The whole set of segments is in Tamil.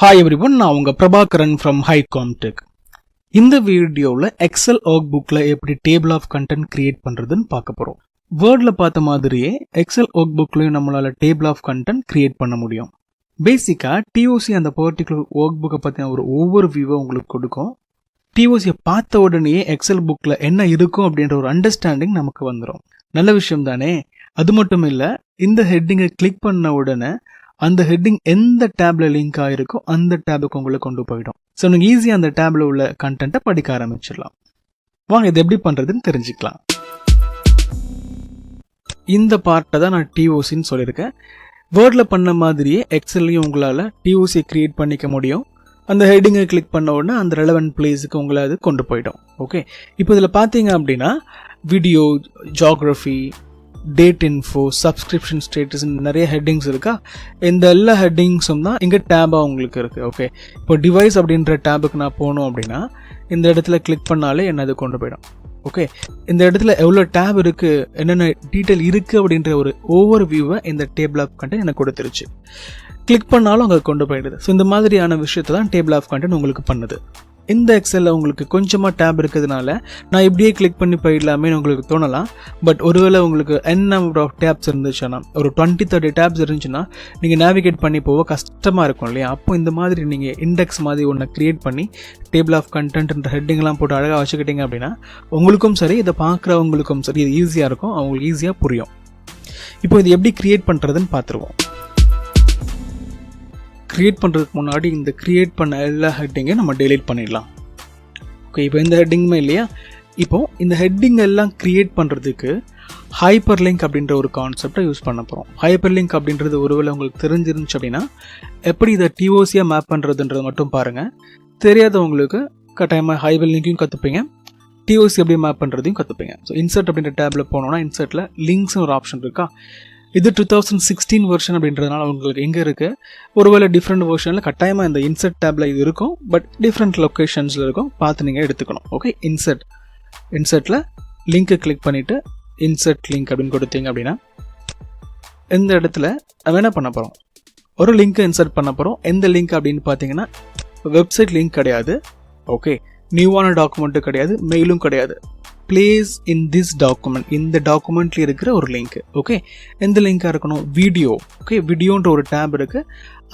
Hi everyone, நான் உங்க பிரபாகரன் from HiComTech. இந்த வீடியோவில் எக்ஸல் ஒர்க்புக்கில் எப்படி டேபிள் ஆஃப் கண்டென்ட் கிரியேட் பண்ணுறதுன்னு பார்க்க போகிறோம். வேர்டில் பார்த்த மாதிரியே எக்ஸல் ஒர்க்புக்லையும் நம்மளால் டேபிள் ஆஃப் கண்டென்ட் கிரியேட் பண்ண முடியும். பேசிக்காக TOC அந்த பர்டிகுலர் ஒர்க்புக்கை பற்றின ஒரு ஓவர் வியூவை உங்களுக்கு கொடுக்கும். TOCயை பார்த்த உடனே எக்ஸல் புக்கில் என்ன இருக்கும் அப்படின்ற ஒரு அண்டர்ஸ்டாண்டிங் நமக்கு வந்துடும். நல்ல விஷயம் தானே? அது மட்டும் இல்லை, இந்த ஹெட்டிங்கை கிளிக் பண்ண உடனே அந்த ஹெட்டிங் எந்த டேப்ல லிங்க் ஆகிருக்கோ அந்த டேபுக்கு உங்களை கொண்டு போயிடும். ஸோ நீங்கள் ஈஸியாக அந்த டேப்ல உள்ள கண்டென்ட்டை படிக்க ஆரம்பிச்சிடலாம். வாங்க இது எப்படி பண்ணுறதுன்னு தெரிஞ்சுக்கலாம். இந்த பார்ட்டை தான் நான் TOCன்னு சொல்லியிருக்கேன். வேர்டில் பண்ண மாதிரியே எக்ஸல்லையும் உங்களால் TOC கிரியேட் பண்ணிக்க முடியும். அந்த ஹெட்டிங்கை கிளிக் பண்ண உடனே அந்த ரெலவெண்ட் பிளேஸுக்கு உங்களை அது கொண்டு போயிடும். ஓகே, இப்போ இதில் பார்த்தீங்க அப்படின்னா video, geography, date info, subscription status நிறைய ஹெட்டிங்ஸ் இருக்கா. இந்த எல்லா ஹெட்டிங்ஸும் தான் இங்கே டேபாக உங்களுக்கு இருக்குது. ஓகே, இப்போ டிவைஸ் அப்படின்ற டேபுக்கு நான் போகணும் அப்படின்னா இந்த இடத்துல கிளிக் பண்ணாலே என்ன அது கொண்டு போயிடும். ஓகே, இந்த இடத்துல எவ்வளோ டேப் இருக்குது, என்னென்ன டீட்டெயில் இருக்குது அப்படின்ற ஒரு ஓவர் வியூவை இந்த டேபிள் ஆஃப் கண்டென்ட் எனக்கு கொடுத்துருச்சு. கிளிக் பண்ணாலும் அங்கே கொண்டு போயிடுது. ஸோ இந்த மாதிரியான விஷயத்தை தான் டேபிள் ஆஃப் கண்டென்ட் உங்களுக்கு பண்ணுது. இந்த எக்ஸலில் உங்களுக்கு கொஞ்சமாக டேப் இருக்கிறதுனால நான் இப்படியே கிளிக் பண்ணி போயிடலாமேன்னு உங்களுக்கு தோணலாம். பட் ஒருவேளை உங்களுக்கு n நம்பர் ஆஃப் டேப்ஸ் இருந்துச்சுன்னா, ஒரு 20-30 டேப்ஸ் இருந்துச்சுன்னா நீங்கள் நேவிகேட் பண்ணி போக கஷ்டமாக இருக்கும் இல்லையா? அப்போ இந்த மாதிரி நீங்கள் இண்டெக்ஸ் மாதிரி ஒன்று க்ரியேட் பண்ணி டேபிள் ஆஃப் கண்டென்ட்ன்ற ஹெட்டிங்லாம் போட்டு அழகாக வச்சுக்கிட்டீங்க அப்படின்னா உங்களுக்கும் சரி, இதை பார்க்குறவங்களுக்கும் சரி, இது ஈஸியாக இருக்கும், அவங்களுக்கு ஈஸியாக புரியும். இப்போ இது எப்படி க்ரியேட் பண்ணுறதுன்னு பார்த்துருவோம். கிரியேட் பண்ணுறதுக்கு முன்னாடி இந்த கிரியேட் பண்ண எல்லா ஹெட்டிங்கையும் நம்ம டெலீட் பண்ணிடலாம். ஓகே, இப்போ இந்த ஹெட்டிங்குமே இல்லையா? இப்போது இந்த ஹெட்டிங் எல்லாம் கிரியேட் பண்ணுறதுக்கு ஹைப்பர்லிங்க் அப்படின்ற ஒரு கான்செப்டை யூஸ் பண்ண போகிறோம். ஹைப்பர்லிங்க் அப்படின்றது ஒருவேளை உங்களுக்கு தெரிஞ்சிருந்துச்சு அப்படின்னா எப்படி இதை TOCயாக மேப் பண்ணுறதுன்றது மட்டும் பாருங்கள். தெரியாதவங்களுக்கு கட்டாயமாக ஹைப்பர்லிங்க்கையும் கற்றுப்பீங்க, TOC எப்படி மேப் பண்ணுறதையும் கற்றுப்பீங்க. ஸோ இன்சர்ட் அப்படின்ற டேபில் போனோன்னா இன்சர்ட்டில் லிங்க்ஸ்னு ஒரு ஆப்ஷன் இருக்கா. இது 2016 வெர்ஷன் அப்படின்றதுனால உங்களுக்கு எங்கே இருக்குது. ஒருவேளை டிஃப்ரெண்ட் வெர்ஷனில் கட்டாயமாக இந்த இன்சர்ட் டேப்பில் இது இருக்கும், பட் டிஃப்ரெண்ட் லொக்கேஷன்ஸில் இருக்கும், பார்த்து நீங்கள் எடுத்துக்கணும். ஓகே, இன்சர்ட்டில் லிங்க்கை கிளிக் பண்ணிவிட்டு இன்சர்ட் லிங்க் அப்படின்னு கொடுத்தீங்க அப்படின்னா இந்த இடத்துல நம்ம என்ன பண்ண போகிறோம், ஒரு லிங்க்கை இன்சர்ட் பண்ண போகிறோம். எந்த லிங்க் அப்படின்னு பார்த்தீங்கன்னா வெப்சைட் லிங்க் கிடையாது. ஓகே, நியூவான டாக்குமெண்ட்டும் கிடையாது, மெயிலும் கிடையாது. பிளேஸ் இன் திஸ் டாக்குமெண்ட், இந்த டாக்குமெண்ட்ல இருக்கிற ஒரு லிங்க். ஓகே, எந்த லிங்காக இருக்கணும்? வீடியோ. ஓகே, வீடியோன்ற ஒரு டேப் இருக்குது,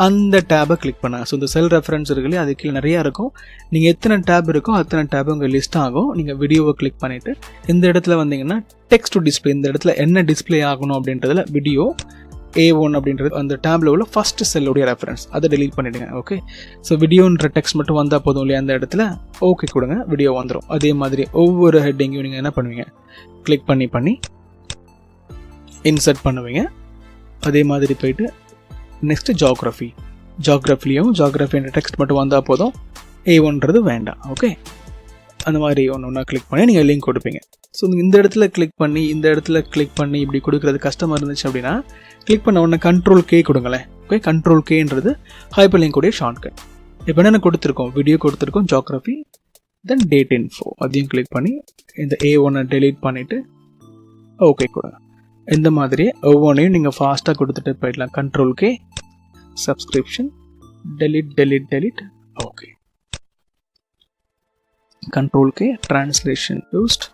அந்த டேபை கிளிக் பண்ண. ஸோ இந்த செல் ரெஃபரன்ஸ் இருக்குல்லையே, அது கீழே நிறையா இருக்கும். நீங்கள் எத்தனை டேப் இருக்கோ அத்தனை டேப் உங்கள் லிஸ்ட் ஆகும். நீங்கள் வீடியோவை கிளிக் பண்ணிவிட்டு இந்த இடத்துல வந்தீங்கன்னா டெக்ஸ்ட் டு டிஸ்பிளே, இந்த இடத்துல என்ன டிஸ்பிளே ஆகணும் அப்படின்றதுல வீடியோ A1 அப்படின்றது அந்த டேப்ல உள்ள ஃபர்ஸ்ட் செல்லுடைய ரெஃபரன்ஸ், அதை டெலீட் பண்ணிவிடுங்க. ஓகே, ஸோ வீடியோன்ற டெக்ஸ்ட் மட்டும் வந்தால் போதும் இல்லையா? அந்த இடத்துல ஓகே கொடுங்க, வீடியோ வந்துடும். அதே மாதிரி ஒவ்வொரு ஹெட்டிங்கையும் நீங்கள் என்ன பண்ணுவீங்க, கிளிக் பண்ணி இன்சர்ட் பண்ணுவீங்க. அதே மாதிரி போயிட்டு நெக்ஸ்ட் ஜியோகிராஃபிலையும் ஜியோகிராஃபின்ற டெக்ஸ்ட் மட்டும் வந்தால் போதும், A1ன்றது வேண்டாம். ஓகே, அந்த மாதிரி ஒன்று கிளிக் பண்ணி நீங்கள் லிங்க் கொடுப்பீங்க. ஸோ இந்த இடத்துல கிளிக் பண்ணி இப்படி கொடுக்குறது கஷ்டமாக இருந்துச்சு அப்படின்னா கிளிக் பண்ண உடனே Ctrl+K கொடுங்களேன். ஓகே, Ctrl+Kன்றது ஹைப்பர் லிங்க்குடைய ஷார்ட்கட். இப்போ என்ன கொடுத்துருக்கோம், வீடியோ கொடுத்துருக்கோம், ஜியோகிராஃபி, தென் டேட் இன்ஃபோ, அதையும் கிளிக் பண்ணி இந்த A1 டெலீட் பண்ணிவிட்டு ஓகே கொடுங்க. இந்த மாதிரி ஒவ்வொன்றையும் நீங்கள் ஃபாஸ்ட்டாக கொடுத்துட்டு போயிடலாம். Ctrl+K, subscription, delete, okay. Ctrl+K, translation used,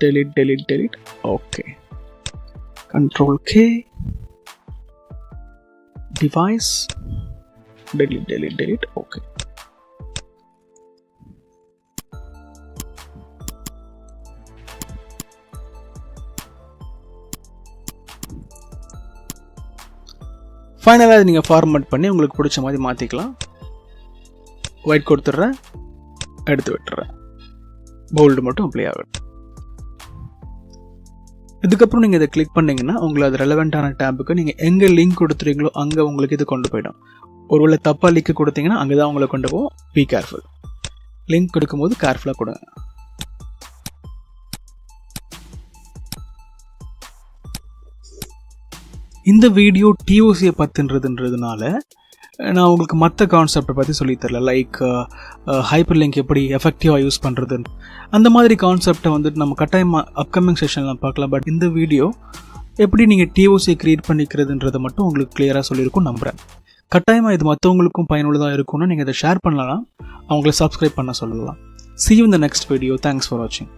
delete, okay. Ctrl+K, device, delete, okay. ஃபைனலாக அதை நீங்கள் ஃபார்மேட் பண்ணி உங்களுக்கு பிடிச்ச மாதிரி மாற்றிக்கலாம். ஒயிட் கொடுத்துட்றேன், எடுத்து விட்டுறேன், போல்டு மட்டும் அப்ளை ஆகும். இதுக்கப்புறம் நீங்கள் இதை கிளிக் பண்ணிங்கன்னா உங்களுக்கு அது ரெலவெண்ட்டான டேபுக்கு நீங்கள் எங்கே லிங்க் கொடுத்துறீங்களோ அங்கே உங்களுக்கு இது கொண்டு போயிடும். ஒருவேளை தப்பாக லிங்க் கொடுத்தீங்கன்னா அங்கே தான் உங்களை கொண்டு போகும். பி கேர்ஃபுல், லிங்க் கொடுக்கும்போது கேர்ஃபுல்லாக கொடுங்க. இந்த வீடியோ TOCயை பற்றின்றதுன்றதுனால நான் உங்களுக்கு மற்ற கான்செப்டை பற்றி சொல்லித்தரல, லைக் ஹைப்பர் லிங்க் எப்படி எஃபெக்டிவாக யூஸ் பண்ணுறதுன்னு. அந்த மாதிரி கான்செப்டை வந்துட்டு நம்ம கட்டாயமாக அப்கமிங் செஷனில் பார்க்கலாம். பட் இந்த வீடியோ எப்படி நீங்கள் TOC கிரியேட் பண்ணிக்கிறதுன்றதை மட்டும் உங்களுக்கு கிளியராக சொல்லியிருக்கும் நம்புகிறேன். கட்டாயமாக இது மற்றவங்களுக்கும் பயனுள்ளதாக இருக்கும்னு நீங்கள் இதை ஷேர் பண்ணலாம், அவங்கள சப்ஸ்கிரைப் பண்ண சொல்லலாம். See you in the next video. Thanks for watching.